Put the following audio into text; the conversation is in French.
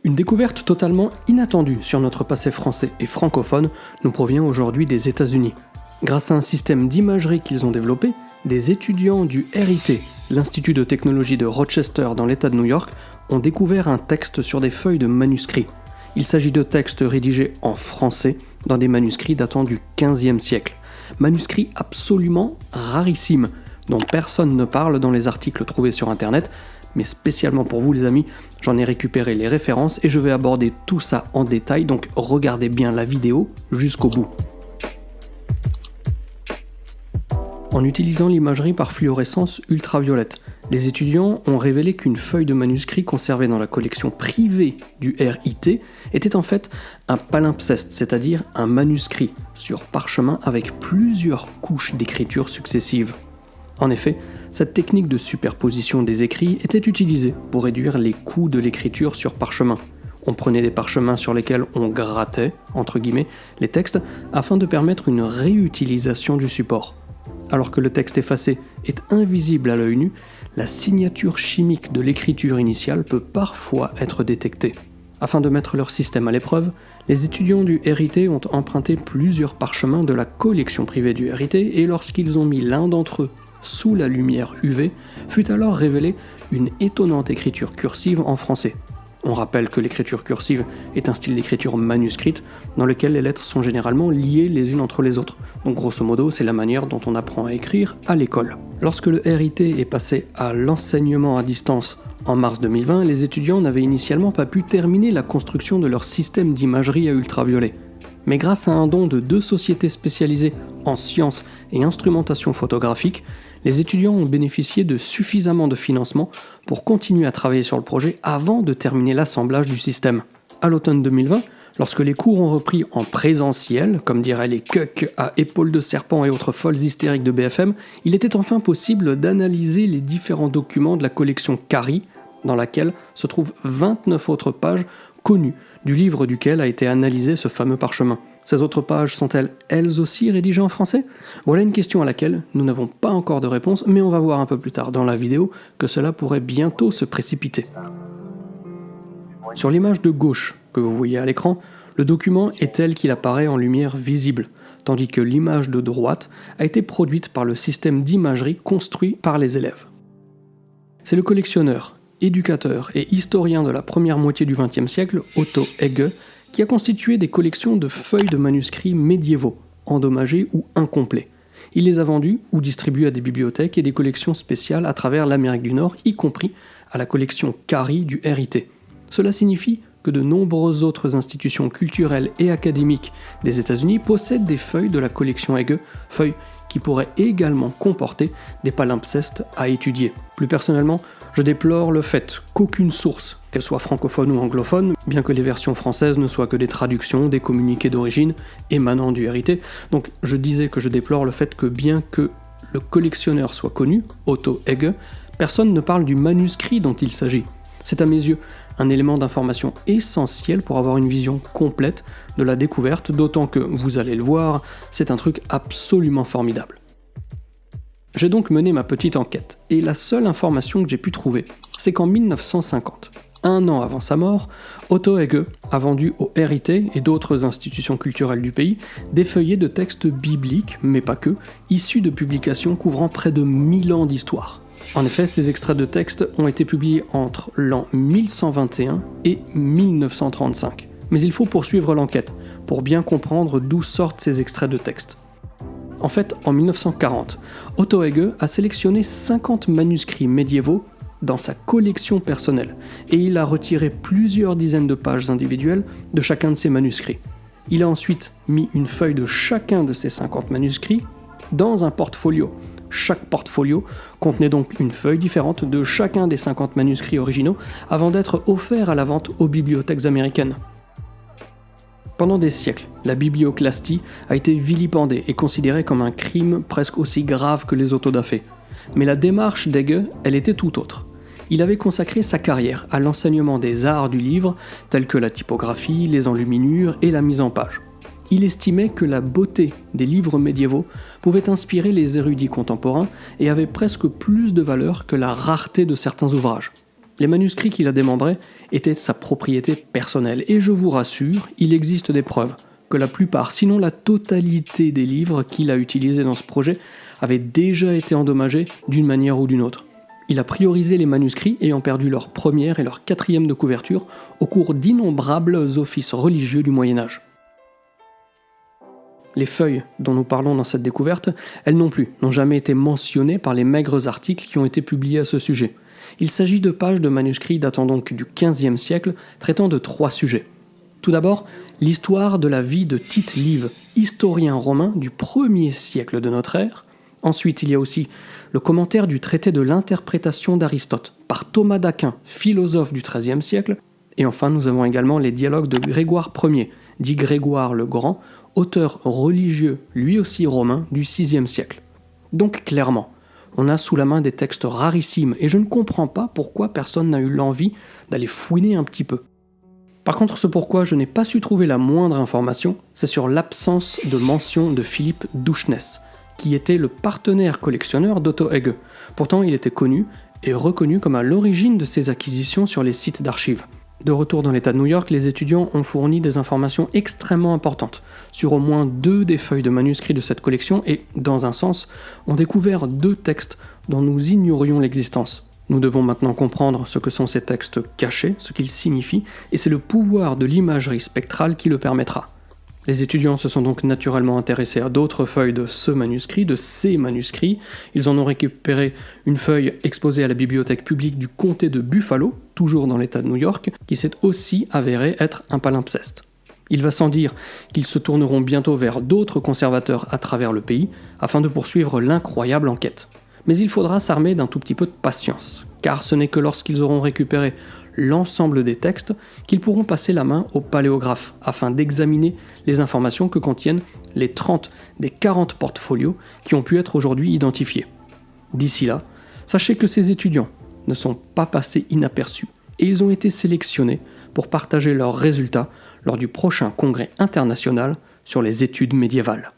Une découverte totalement inattendue sur notre passé français et francophone nous provient aujourd'hui des États-Unis. Grâce à un système d'imagerie qu'ils ont développé, des étudiants du RIT, l'Institut de technologie de Rochester dans l'État de New York, ont découvert un texte sur des feuilles de manuscrits. Il s'agit de textes rédigés en français dans des manuscrits datant du XVe siècle. Manuscrits absolument rarissimes, dont personne ne parle dans les articles trouvés sur Internet, mais spécialement pour vous les amis, j'en ai récupéré les références et je vais aborder tout ça en détail, donc regardez bien la vidéo jusqu'au bout. En utilisant l'imagerie par fluorescence ultraviolette, les étudiants ont révélé qu'une feuille de manuscrit conservée dans la collection privée du RIT était en fait un palimpseste, c'est-à-dire un manuscrit sur parchemin avec plusieurs couches d'écriture successives. En effet, cette technique de superposition des écrits était utilisée pour réduire les coûts de l'écriture sur parchemin. On prenait des parchemins sur lesquels on grattait, entre guillemets, les textes afin de permettre une réutilisation du support. Alors que le texte effacé est invisible à l'œil nu, la signature chimique de l'écriture initiale peut parfois être détectée. Afin de mettre leur système à l'épreuve, les étudiants du RIT ont emprunté plusieurs parchemins de la collection privée du RIT et lorsqu'ils ont mis l'un d'entre eux sous la lumière UV, fut alors révélée une étonnante écriture cursive en français. On rappelle que l'écriture cursive est un style d'écriture manuscrite dans lequel les lettres sont généralement liées les unes entre les autres. Donc grosso modo, c'est la manière dont on apprend à écrire à l'école. Lorsque le RIT est passé à l'enseignement à distance en mars 2020, les étudiants n'avaient initialement pas pu terminer la construction de leur système d'imagerie à ultraviolet. Mais grâce à un don de 2 sociétés spécialisées en sciences et instrumentation photographique, les étudiants ont bénéficié de suffisamment de financement pour continuer à travailler sur le projet avant de terminer l'assemblage du système. À l'automne 2020, lorsque les cours ont repris en présentiel, comme diraient les cucks à épaules de serpent et autres folles hystériques de BFM, il était enfin possible d'analyser les différents documents de la collection Cary, dans laquelle se trouvent 29 autres pages connues du livre duquel a été analysé ce fameux parchemin. Ces autres pages sont-elles elles aussi rédigées en français ? Voilà une question à laquelle nous n'avons pas encore de réponse, mais on va voir un peu plus tard dans la vidéo que cela pourrait bientôt se précipiter. Sur l'image de gauche que vous voyez à l'écran, le document est tel qu'il apparaît en lumière visible, tandis que l'image de droite a été produite par le système d'imagerie construit par les élèves. C'est le collectionneur, éducateur et historien de la première moitié du XXe siècle, Otto Egge, qui a constitué des collections de feuilles de manuscrits médiévaux, endommagés ou incomplets. Il les a vendus ou distribués à des bibliothèques et des collections spéciales à travers l'Amérique du Nord, y compris à la collection Cary du RIT. Cela signifie que de nombreuses autres institutions culturelles et académiques des États-Unis possèdent des feuilles de la collection Egge, feuilles qui pourraient également comporter des palimpsestes à étudier. Plus personnellement, je déplore le fait qu'aucune source, qu'elle soit francophone ou anglophone, bien que les versions françaises ne soient que des traductions, des communiqués d'origine émanant du RIT, donc je disais que je déplore le fait que bien que le collectionneur soit connu, Otto Egge, personne ne parle du manuscrit dont il s'agit. C'est à mes yeux un élément d'information essentiel pour avoir une vision complète de la découverte, d'autant que, vous allez le voir, c'est un truc absolument formidable. J'ai donc mené ma petite enquête, et la seule information que j'ai pu trouver, c'est qu'en 1950, un an avant sa mort, Otto Egge a vendu au RIT et d'autres institutions culturelles du pays des feuillets de textes bibliques, mais pas que, issus de publications couvrant près de 1000 ans d'histoire. En effet, ces extraits de textes ont été publiés entre l'an 1121 et 1935. Mais il faut poursuivre l'enquête pour bien comprendre d'où sortent ces extraits de textes. En fait, en 1940, Otto Egge a sélectionné 50 manuscrits médiévaux dans sa collection personnelle, et il a retiré plusieurs dizaines de pages individuelles de chacun de ces manuscrits. Il a ensuite mis une feuille de chacun de ces 50 manuscrits dans un portfolio. Chaque portfolio contenait donc une feuille différente de chacun des 50 manuscrits originaux avant d'être offert à la vente aux bibliothèques américaines. Pendant des siècles, la biblioclastie a été vilipendée et considérée comme un crime presque aussi grave que les autodafés. Mais la démarche d'Egge, elle était tout autre. Il avait consacré sa carrière à l'enseignement des arts du livre, tels que la typographie, les enluminures et la mise en page. Il estimait que la beauté des livres médiévaux pouvait inspirer les érudits contemporains et avait presque plus de valeur que la rareté de certains ouvrages. Les manuscrits qu'il a démembrés étaient sa propriété personnelle, et je vous rassure, il existe des preuves que la plupart, sinon la totalité des livres qu'il a utilisés dans ce projet avaient déjà été endommagés d'une manière ou d'une autre. Il a priorisé les manuscrits ayant perdu leur première et leur quatrième de couverture au cours d'innombrables offices religieux du Moyen-Âge. Les feuilles dont nous parlons dans cette découverte, elles non plus, n'ont jamais été mentionnées par les maigres articles qui ont été publiés à ce sujet. Il s'agit de pages de manuscrits datant donc du XVe siècle, traitant de 3 sujets. Tout d'abord, l'histoire de la vie de Tite Live, historien romain du 1er siècle de notre ère. Ensuite, il y a aussi le commentaire du traité de l'interprétation d'Aristote par Thomas d'Aquin, philosophe du XIIIe siècle. Et enfin, nous avons également les dialogues de Grégoire Ier, dit Grégoire le Grand, auteur religieux, lui aussi romain, du VIe siècle. Donc clairement, on a sous la main des textes rarissimes, et je ne comprends pas pourquoi personne n'a eu l'envie d'aller fouiner un petit peu. Par contre, ce pourquoi je n'ai pas su trouver la moindre information, c'est sur l'absence de mention de Philippe Douchness, qui était le partenaire collectionneur d'Otto Egge. Pourtant, il était connu et reconnu comme à l'origine de ses acquisitions sur les sites d'archives. De retour dans l'État de New York, les étudiants ont fourni des informations extrêmement importantes sur au moins 2 des feuilles de manuscrits de cette collection et, dans un sens, ont découvert 2 textes dont nous ignorions l'existence. Nous devons maintenant comprendre ce que sont ces textes cachés, ce qu'ils signifient, et c'est le pouvoir de l'imagerie spectrale qui le permettra. Les étudiants se sont donc naturellement intéressés à d'autres feuilles de ce manuscrit, de ces manuscrits. Ils en ont récupéré une feuille exposée à la bibliothèque publique du comté de Buffalo, toujours dans l'État de New York, qui s'est aussi avéré être un palimpseste. Il va sans dire qu'ils se tourneront bientôt vers d'autres conservateurs à travers le pays, afin de poursuivre l'incroyable enquête. Mais il faudra s'armer d'un tout petit peu de patience, car ce n'est que lorsqu'ils auront récupéré l'ensemble des textes qu'ils pourront passer la main au paléographe afin d'examiner les informations que contiennent les 30 des 40 portfolios qui ont pu être aujourd'hui identifiés. D'ici là, sachez que ces étudiants ne sont pas passés inaperçus et ils ont été sélectionnés pour partager leurs résultats lors du prochain congrès international sur les études médiévales.